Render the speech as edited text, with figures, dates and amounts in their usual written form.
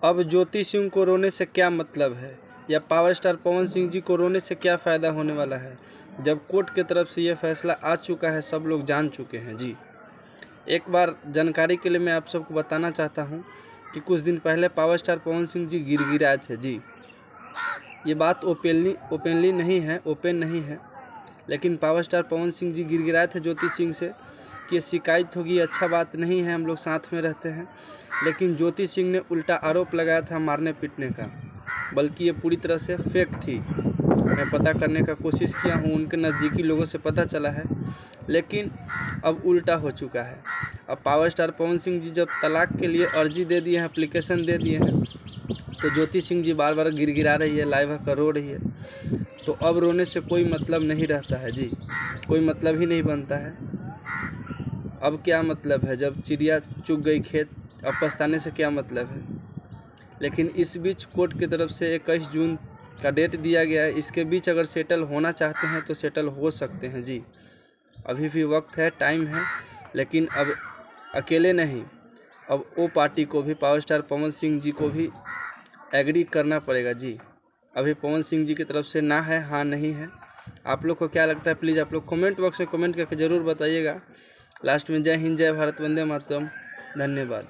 अब ज्योति सिंह को रोने से क्या मतलब है, या पावर स्टार पवन सिंह जी को रोने से क्या फ़ायदा होने वाला है, जब कोर्ट की तरफ से ये फैसला आ चुका है, सब लोग जान चुके हैं जी। एक बार जानकारी के लिए मैं आप सबको बताना चाहता हूँ कि कुछ दिन पहले पावर स्टार पवन सिंह जी गिड़गिड़ाए थे जी। ये बात ओपनली नहीं है, ओपन नहीं है, लेकिन पावर स्टार पवन सिंह जी गिड़गिड़ाए थे ज्योति सिंह से कि ये शिकायत होगी, अच्छा बात नहीं है, हम लोग साथ में रहते हैं। लेकिन ज्योति सिंह ने उल्टा आरोप लगाया था मारने पीटने का, बल्कि ये पूरी तरह से फेक थी। मैं पता करने का कोशिश किया हूँ, उनके नज़दीकी लोगों से पता चला है, लेकिन अब उल्टा हो चुका है। अब पावर स्टार पवन सिंह जी जब तलाक के लिए अर्जी दे दिए हैं, एप्लीकेशन दे दिए हैं, तो ज्योति सिंह जी बार बार गिड़गिड़ा रही है, लाइव आकर रो रही है। तो अब रोने से कोई मतलब नहीं रहता है जी, कोई मतलब ही नहीं बनता है। अब क्या मतलब है, जब चिड़िया चुग गई खेत, अब पछताने से क्या मतलब है। लेकिन इस बीच कोर्ट की तरफ से 21 जून का डेट दिया गया है। इसके बीच अगर सेटल होना चाहते हैं तो सेटल हो सकते हैं जी, अभी भी वक्त है, टाइम है। लेकिन अब अकेले नहीं, अब वो पार्टी को भी, पावर स्टार पवन सिंह जी को भी एग्री करना पड़ेगा जी। अभी पवन सिंह जी की तरफ से ना है, हाँ नहीं है। आप लोग को क्या लगता है, प्लीज़ आप लोग कमेंट बॉक्स में कमेंट करके ज़रूर बताइएगा। लास्ट में जय हिंद, जय भारत, वंदे मातरम, धन्यवाद।